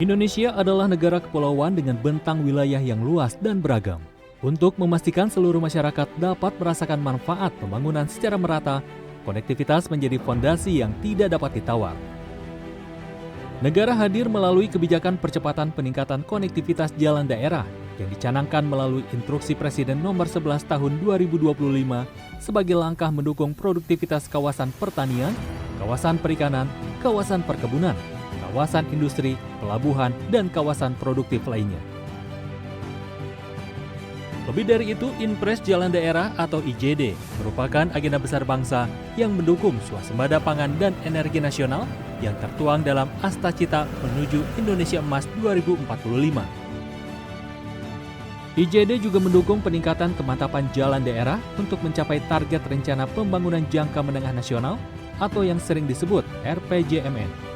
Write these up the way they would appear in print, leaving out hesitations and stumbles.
Indonesia adalah negara kepulauan dengan bentang wilayah yang luas dan beragam. Untuk memastikan seluruh masyarakat dapat merasakan manfaat pembangunan secara merata, konektivitas menjadi fondasi yang tidak dapat ditawar. Negara hadir melalui kebijakan percepatan peningkatan konektivitas jalan daerah yang dicanangkan melalui Instruksi Presiden Nomor 11 Tahun 2025 sebagai langkah mendukung produktivitas kawasan pertanian, kawasan perikanan, kawasan perkebunan, kawasan industri, pelabuhan, dan kawasan produktif lainnya. Lebih dari itu, Inpres Jalan Daerah atau IJD merupakan agenda besar bangsa yang mendukung swasembada pangan dan energi nasional yang tertuang dalam Astacita menuju Indonesia Emas 2045. IJD juga mendukung peningkatan kemantapan jalan daerah untuk mencapai target rencana pembangunan jangka menengah nasional atau yang sering disebut RPJMN.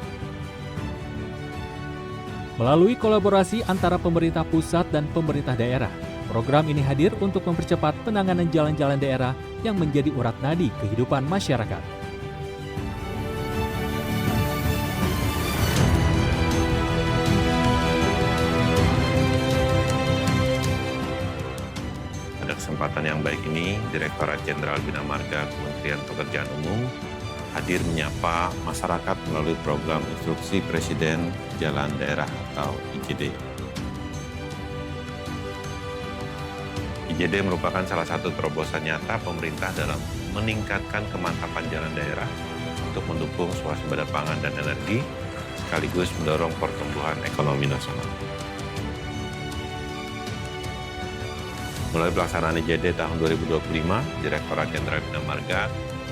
Melalui kolaborasi antara pemerintah pusat dan pemerintah daerah, program ini hadir untuk mempercepat penanganan jalan-jalan daerah yang menjadi urat nadi kehidupan masyarakat. Pada kesempatan yang baik ini, Direktorat Jenderal Bina Marga Kementerian Pekerjaan Umum hadir menyapa masyarakat melalui program Instruksi Presiden Jalan Daerah atau IJD. IJD merupakan salah satu terobosan nyata pemerintah dalam meningkatkan kemantapan jalan daerah untuk mendukung swasembada pangan dan energi, sekaligus mendorong pertumbuhan ekonomi nasional. Mulai pelaksanaan IJD tahun 2025, Direktorat Jenderal Bina Marga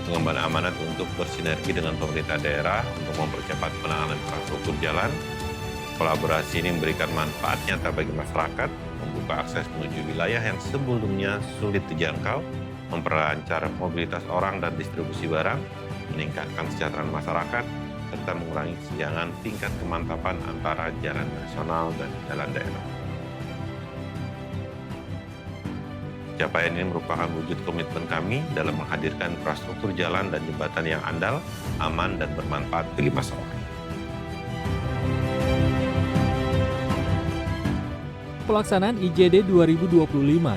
mengemban amanat untuk bersinergi dengan pemerintah daerah untuk mempercepat penanganan infrastruktur jalan. Kolaborasi ini memberikan manfaat nyata bagi masyarakat, membuka akses menuju wilayah yang sebelumnya sulit dijangkau, memperlancar mobilitas orang dan distribusi barang, meningkatkan kesejahteraan masyarakat, serta mengurangi kesenjangan tingkat kemantapan antara jalan nasional dan jalan daerah. Capaian ini merupakan wujud komitmen kami dalam menghadirkan infrastruktur jalan dan jembatan yang andal, aman, dan bermanfaat bagi masyarakat. Pelaksanaan IJD 2025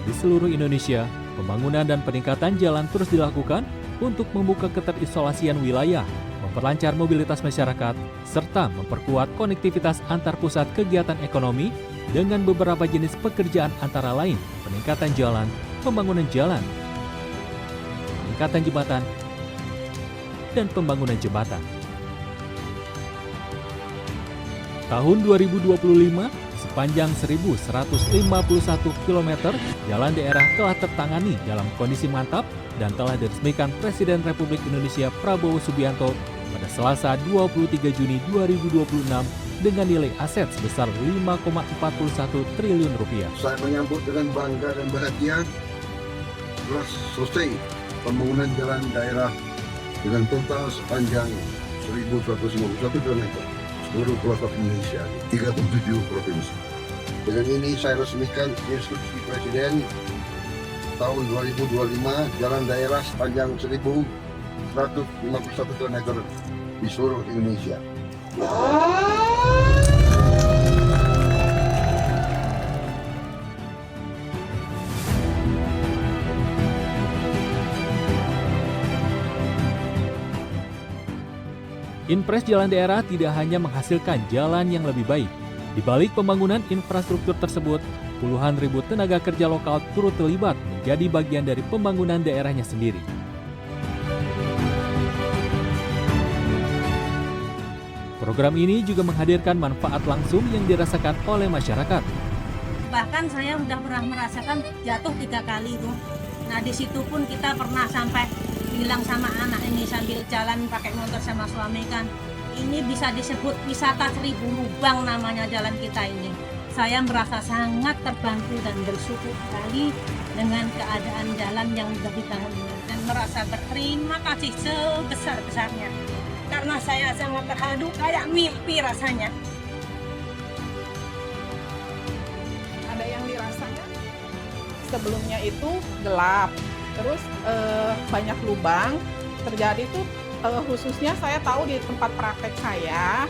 di seluruh Indonesia, pembangunan dan peningkatan jalan terus dilakukan untuk membuka keterisolasian wilayah, memperlancar mobilitas masyarakat, serta memperkuat konektivitas antar pusat kegiatan ekonomi dengan beberapa jenis pekerjaan antara lain peningkatan jalan, pembangunan jalan, peningkatan jembatan, dan pembangunan jembatan. Tahun 2025, sepanjang 1.151 km, jalan daerah telah tertangani dalam kondisi mantap dan telah diresmikan Presiden Republik Indonesia Prabowo Subianto pada Selasa 23 Juni 2026 dengan nilai aset sebesar 5,41 triliun rupiah. Saya menyambut dengan bangga dan bahagia telah selesai pembangunan jalan daerah dengan total sepanjang 1.151 km seluruh pelosok Indonesia, 37 provinsi. Dengan ini saya resmikan Instruksi Presiden tahun 2025 jalan daerah sepanjang 1.151 km di seluruh Indonesia. Inpres Jalan Daerah tidak hanya menghasilkan jalan yang lebih baik. Di balik pembangunan infrastruktur tersebut, puluhan ribu tenaga kerja lokal turut terlibat menjadi bagian dari pembangunan daerahnya sendiri. Program ini juga menghadirkan manfaat langsung yang dirasakan oleh masyarakat. Bahkan saya sudah pernah merasakan jatuh 3 kali tuh. Nah di situ pun kita pernah sampai bilang sama anak ini sambil jalan pakai motor sama suami kan, ini bisa disebut wisata 1000 lubang namanya jalan kita ini. Saya merasa sangat terbantu dan bersyukur sekali dengan keadaan jalan yang sudah dibangun ini dan merasa berterima kasih sebesar-besarnya karena saya sangat terharu kayak mimpi rasanya. Ada yang dirasakan sebelumnya itu gelap, terus banyak lubang terjadi tuh, khususnya saya tahu di tempat praktek saya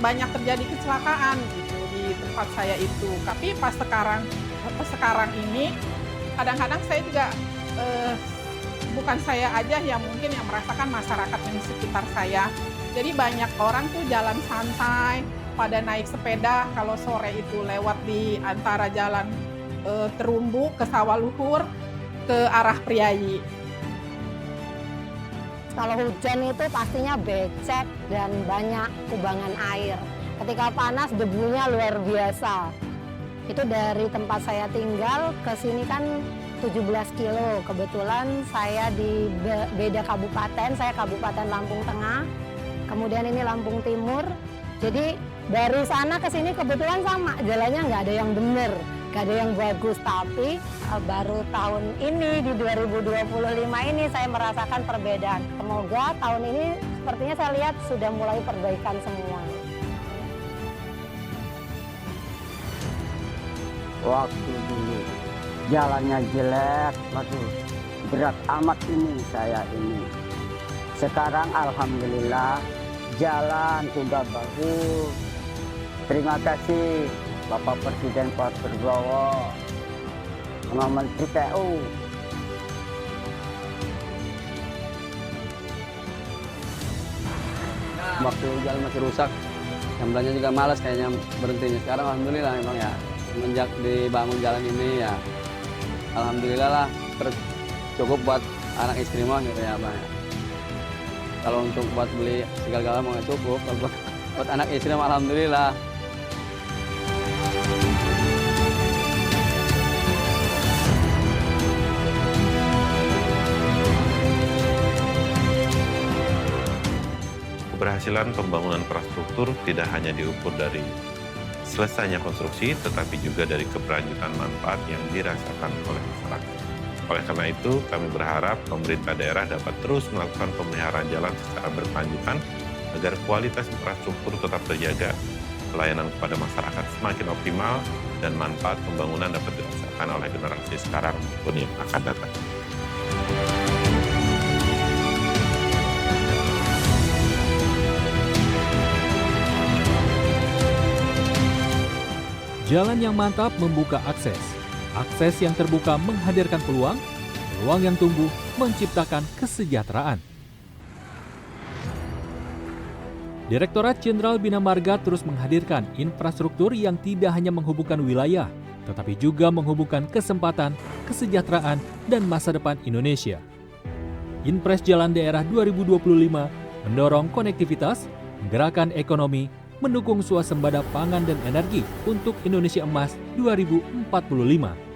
banyak terjadi kecelakaan gitu di tempat saya itu. Tapi pas sekarang ini kadang-kadang saya juga bukan saya aja yang mungkin yang merasakan, masyarakat yang di sekitar saya. Jadi banyak orang tuh jalan santai, pada naik sepeda kalau sore itu lewat di antara jalan Terumbu ke Sawah Luhur ke arah Priayi. Kalau hujan itu pastinya becek dan banyak kubangan air. Ketika panas debunya luar biasa. Itu dari tempat saya tinggal ke sini kan 17 kilo. Kebetulan saya di beda kabupaten, saya Kabupaten Lampung Tengah. Kemudian ini Lampung Timur. Jadi dari sana ke sini kebetulan sama, jalannya nggak ada yang bener, nggak ada yang bagus. Tapi baru tahun ini di 2025 ini saya merasakan perbedaan. Semoga tahun ini sepertinya saya lihat sudah mulai perbaikan semua. Waktu dulu jalannya jelek, waduh berat amat ini saya ini. Sekarang alhamdulillah jalan sudah bagus. Terima kasih Bapak Presiden Pak Prabowo sama Menteri PU. Waktu jalan masih rusak, sambalnya juga malas kayaknya berhentinya. Sekarang alhamdulillah memang ya, semenjak dibangun jalan ini ya, alhamdulillah lah, terus cukup buat anak istri mah gitu ya, Bang. Kalau untuk buat beli segala-galanya mau cukup, kalau buat anak istri mah alhamdulillah. Keberhasilan pembangunan infrastruktur tidak hanya diukur dari selesainya konstruksi, tetapi juga dari keberlanjutan manfaat yang dirasakan oleh masyarakat. Oleh karena itu, kami berharap pemerintah daerah dapat terus melakukan pemeliharaan jalan secara berkelanjutan agar kualitas infrastruktur tetap terjaga, pelayanan kepada masyarakat semakin optimal, dan manfaat pembangunan dapat dirasakan oleh generasi sekarang maupun yang akan datang. Jalan yang mantap membuka akses. Akses yang terbuka menghadirkan peluang. Peluang yang tumbuh menciptakan kesejahteraan. Direktorat Jenderal Bina Marga terus menghadirkan infrastruktur yang tidak hanya menghubungkan wilayah, tetapi juga menghubungkan kesempatan, kesejahteraan, dan masa depan Indonesia. Inpres Jalan Daerah 2025 mendorong konektivitas, menggerakkan ekonomi, mendukung swasembada pangan dan energi untuk Indonesia Emas 2045.